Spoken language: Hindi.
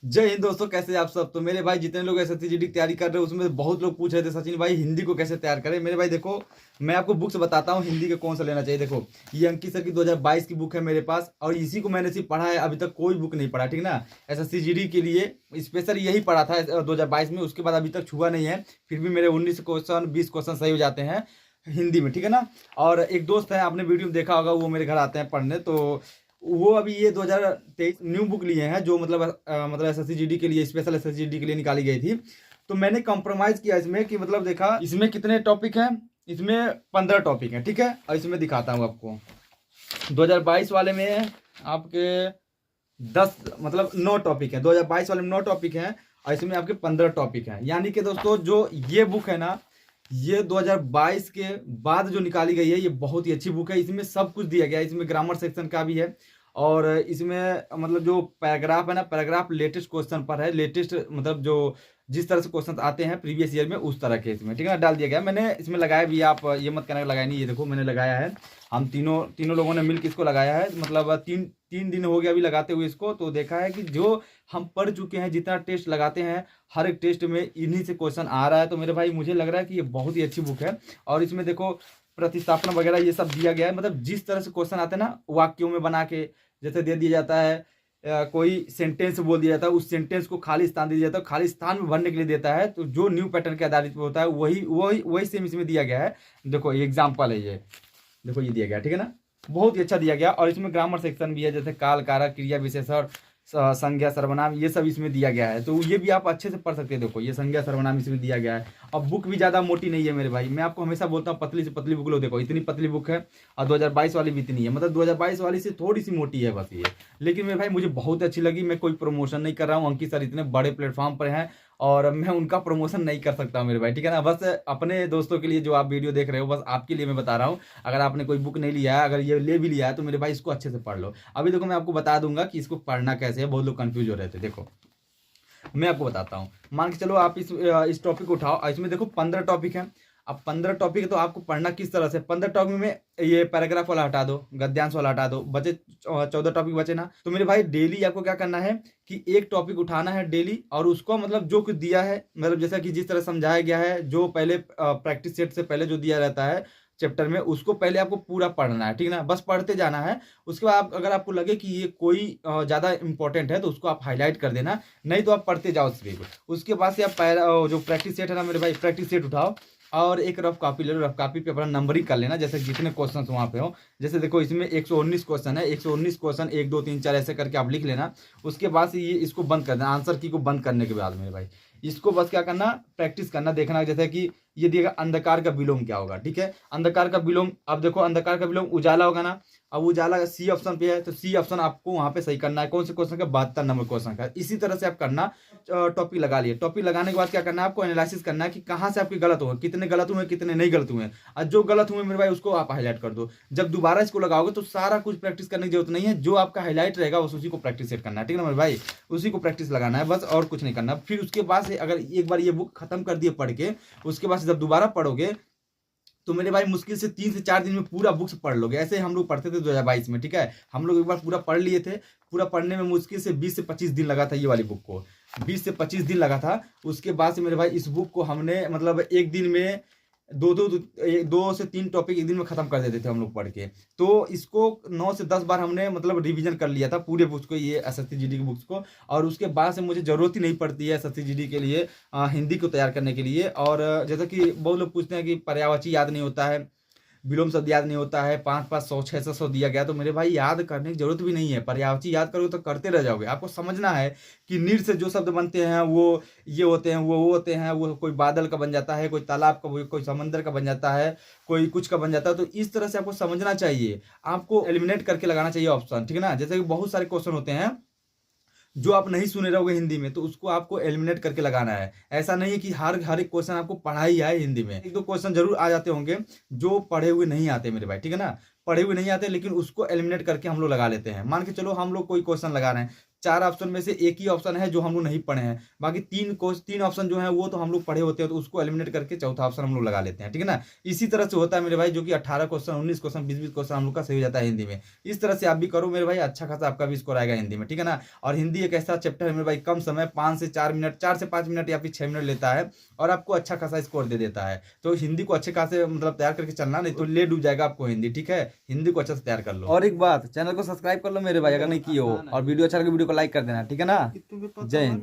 जय हिंद दोस्तों, कैसे हैं आप सब। तो मेरे भाई जितने लोग एसएससी जीडी की तैयारी कर रहे हैं उसमें बहुत लोग पूछ रहे थे सचिन भाई हिंदी को कैसे तैयार करें। मेरे भाई देखो, मैं आपको बुक्स बताता हूँ हिंदी के कौन सा लेना चाहिए। देखो, ये अंकित सर की 2022 की बुक है मेरे पास और इसी को मैंने सिर्फ पढ़ा है, अभी तक कोई बुक नहीं पढ़ा, ठीक ना। एसएससी जीडी के लिए स्पेशल यही पढ़ा था 2022 में, उसके बाद अभी तक छुआ नहीं है। फिर भी मेरे 19 क्वेश्चन 20 क्वेश्चन सही हो जाते हैं हिंदी में, ठीक है ना। और एक दोस्त है, आपने वीडियो में देखा होगा, वो मेरे घर आते हैं पढ़ने, तो वो अभी ये 2023 न्यू बुक लिए हैं जो मतलब एसएससी जीडी के लिए, स्पेशल एसएससी जीडी के लिए निकाली गई थी। तो मैंने कॉम्प्रोमाइज किया इसमें कि मतलब देखा इसमें कितने टॉपिक हैं। इसमें 15 टॉपिक हैं, ठीक है। और इसमें दिखाता हूँ आपको 2022 वाले में आपके 10 मतलब 9 टॉपिक हैं। 2022 वाले में 9 टॉपिक हैं और इसमें आपके 15 टॉपिक हैं। यानी कि दोस्तों जो ये बुक है ना, ये 2022 के बाद जो निकाली गई है, ये बहुत ही अच्छी बुक है। इसमें सब कुछ दिया गया है, इसमें ग्रामर सेक्शन का भी है और इसमें मतलब जो पैराग्राफ है ना, पैराग्राफ लेटेस्ट क्वेश्चन पर है। लेटेस्ट मतलब जो जिस तरह से क्वेश्चन आते हैं प्रीवियस ईयर में, उस तरह के इसमें, ठीक है ना, डाल दिया गया है। मैंने इसमें लगाया भी, आप ये मत कहना लगाया नहीं, ये देखो मैंने लगाया है। हम तीनों तीनों लोगों ने मिलकर इसको लगाया है, मतलब तीन तीन दिन हो गया अभी लगाते हुए इसको। तो देखा है कि जो हम पढ़ चुके हैं, जितना टेस्ट लगाते हैं, हर एक टेस्ट में इन्हीं से क्वेश्चन आ रहा है। तो मेरे भाई मुझे लग रहा है कि ये बहुत ही अच्छी बुक है। और इसमें देखो प्रतिस्थापन वगैरह ये सब दिया गया है, मतलब जिस तरह से क्वेश्चन आते हैं ना वाक्यों में बना के, जैसे दे दिया जाता है कोई सेंटेंस बोल दिया जाता है, उस सेंटेंस को खाली स्थान दिया जाता है, खाली स्थान में भरने के लिए देता है। तो जो न्यू पैटर्न के आधारित पे होता है वही वही वही सेम इसमें दिया गया है। देखो ये एग्जाम्पल है, ये देखो ये दिया गया, ठीक है ना, बहुत ही अच्छा दिया गया। और इसमें ग्रामर सेक्शन भी है, जैसे काल, कारक, क्रिया विशेषण, संज्ञा, सर्वनाम, ये सब इसमें दिया गया है। तो ये भी आप अच्छे से पढ़ सकते हैं। देखो ये संज्ञा सर्वनाम इसमें दिया गया है। अब बुक भी ज़्यादा मोटी नहीं है मेरे भाई, मैं आपको हमेशा बोलता हूँ पतली से पतली बुक लो। देखो इतनी पतली बुक है और 2022 वाली भी इतनी है, मतलब 2022 वाली से थोड़ी सी मोटी है बस ये। लेकिन मेरे भाई मुझे बहुत अच्छी लगी। मैं कोई प्रमोशन नहीं कर रहा हूँ, अंकित सर इतने बड़े प्लेटफॉर्म पर हैं और मैं उनका प्रमोशन नहीं कर सकता मेरे भाई, ठीक है ना। बस अपने दोस्तों के लिए जो आप वीडियो देख रहे हो, बस आपके लिए मैं बता रहा हूँ। अगर आपने कोई बुक नहीं लिया है, अगर ये ले भी लिया है, तो मेरे भाई इसको अच्छे से पढ़ लो। अभी देखो मैं आपको बता दूंगा कि इसको पढ़ना कैसे है, बहुत लोग कंफ्यूज हो रहे थे। देखो मैं आपको बताता हूँ, मान के चलो आप इस टॉपिक को उठाओ और इसमें देखो 15 टॉपिक हैं। अब 15 टॉपिक है तो आपको पढ़ना किस तरह से। 15 टॉपिक में ये पैराग्राफ वाला हटा दो, गद्यांश वाला हटा दो, बचे 14 टॉपिक बचे ना। तो मेरे भाई डेली आपको क्या करना है कि एक टॉपिक उठाना है डेली, और उसको मतलब जो कुछ दिया है, मतलब जैसा कि जिस तरह समझाया गया है, जो पहले प्रैक्टिस सेट से पहले जो दिया रहता है चैप्टर में, उसको पहले आपको पूरा पढ़ना है, ठीक है ना, बस पढ़ते जाना है। उसके बाद अगर आपको लगे कि ये कोई ज़्यादा इंपॉर्टेंट है तो उसको आप हाईलाइट कर देना, नहीं तो आप पढ़ते जाओ सिर्फ। उसके बाद से आप जो प्रैक्टिस सेट है ना मेरे भाई, प्रैक्टिस सेट उठाओ और एक रफ कॉपी ले लो। रफ कॉपी पे अपना नंबरिंग कर लेना, जैसे जितने क्वेश्चन वहाँ पे हो। जैसे देखो इसमें 119 क्वेश्चन है, 119 क्वेश्चन 1 2 3 4 ऐसे करके आप लिख लेना। उसके बाद से ये इसको बंद कर देना, आंसर की को बंद करने के बाद मेरे भाई इसको बस क्या करना, प्रैक्टिस करना, देखना। जैसे कि ये दिएगा अंधकार का विलोम क्या होगा, ठीक है। अंधकार का विलोम, अब देखो अंधकार का विलोम उजाला होगा ना। अब उजाला सी ऑप्शन पे है, तो सी ऑप्शन आपको वहां पे सही करना है। कौन से क्वेश्चन का, 72 नंबर क्वेश्चन का। इसी तरह से आप करना। टॉपिक लगा लिए, टॉपिक लगाने के बाद क्या करना है, आपको एनालिसिस करना है कि कहाँ से आपके गलत हुए, कितने गलत हुए, कितने नहीं गलत हुए। और जो गलत हुए मेरे भाई उसको आप हाईलाइट कर दो। जब दोबारा इसको लगाओगे तो सारा कुछ प्रैक्टिस करने की जरूरत नहीं है, जो आपका हाईलाइट रहेगा बस उसी को प्रैक्टिस सेट करना है, ठीक है ना मेरे भाई। उसी को प्रैक्टिस लगाना है बस, और कुछ नहीं करना। फिर उसके बाद से अगर एक बार ये बुक खत्म कर दिए पढ़ के, उसके बाद से जब दोबारा पढ़ोगे तो मेरे भाई मुश्किल से 3 से 4 दिन में पूरा बुक्स पढ़ लोगे। ऐसे हम लोग पढ़ते थे 2022 में, ठीक है। हम लोग एक बार पूरा पढ़ लिए थे। पूरा पढ़ने में मुश्किल से 20 से 25 दिन लगा था, ये वाली बुक को 20 से 25 दिन लगा था। उसके बाद से मेरे भाई इस बुक को हमने मतलब एक दिन में 2 से 3 टॉपिक एक दिन में खत्म कर देते थे हम लोग पढ़ के। तो इसको 9 से 10 बार हमने मतलब रिवीजन कर लिया था पूरे बुक्स को, ये एसएससी जीडी की बुक्स को। और उसके बाद से मुझे जरूरत ही नहीं पड़ती है एसएससी जीडी के लिए, हिंदी को तैयार करने के लिए। और जैसा कि बहुत लोग पूछते हैं कि पर्यायवाची याद नहीं होता है, विलोम शब्द याद नहीं होता है, 5 5 100 600 दिया गया। तो मेरे भाई याद करने की जरूरत भी नहीं है। पर्यायवाची याद करोगे तो करते रह जाओगे। आपको समझना है कि नीर से जो शब्द बनते हैं वो ये होते हैं, वो होते हैं, वो कोई बादल का बन जाता है, कोई तालाब का, कोई समंदर का बन जाता है, कोई कुछ का बन जाता है। तो इस तरह से आपको समझना चाहिए, आपको एलिमिनेट करके लगाना चाहिए ऑप्शन, ठीक है ना। जैसे कि बहुत सारे क्वेश्चन होते हैं जो आप नहीं सुने रहोगे हिंदी में, तो उसको आपको एलिमिनेट करके लगाना है। ऐसा नहीं है कि हर एक क्वेश्चन आपको पढ़ा ही आए हिंदी में। एक दो क्वेश्चन जरूर आ जाते होंगे जो पढ़े हुए नहीं आते मेरे भाई, ठीक है ना। पढ़े हुए नहीं आते लेकिन उसको एलिमिनेट करके हम लोग लगा लेते हैं। मान के चलो हम लोग कोई क्वेश्चन लगा रहे हैं, 4 ऑप्शन में से एक ही ऑप्शन है जो हम लोग नहीं पढ़े हैं, बाकी 3 ऑप्शन जो है वो तो हम लोग पढ़े होते हैं, तो उसको एलिमिनेट करके चौथा ऑप्शन हम लोग लगा लेते हैं, ठीक है ना। इसी तरह से होता है मेरे भाई, जो कि 18 क्वेश्चन, 19 क्वेश्चन, 20 क्वेश्चन हम लोग का सही हो जाता है हिंदी में। इस तरह से आप भी करो मेरे भाई, अच्छा खासा आपका भी स्कोर आएगा हिंदी में, ठीक है ना। और हिंदी एक ऐसा चैप्टर है मेरे भाई, कम समय 5 से 4 मिनट, 4 से 5 मिनट या फिर 6 मिनट लेता है, और आपको अच्छा खासा स्कोर दे देता है। तो हिंदी को अच्छे खासे मतलब तैयार करके चलना, नहीं तो ले डूब जाएगा आपको हिंदी, ठीक है। हिंदी को अच्छे से तैयार कर लो। और एक बात, चैनल को सब्सक्राइब कर लो मेरे भाई अगर नहीं किए हो, और वीडियो अच्छा लगे वीडियो को लाइक कर देना, ठीक है ना। जय हिंद।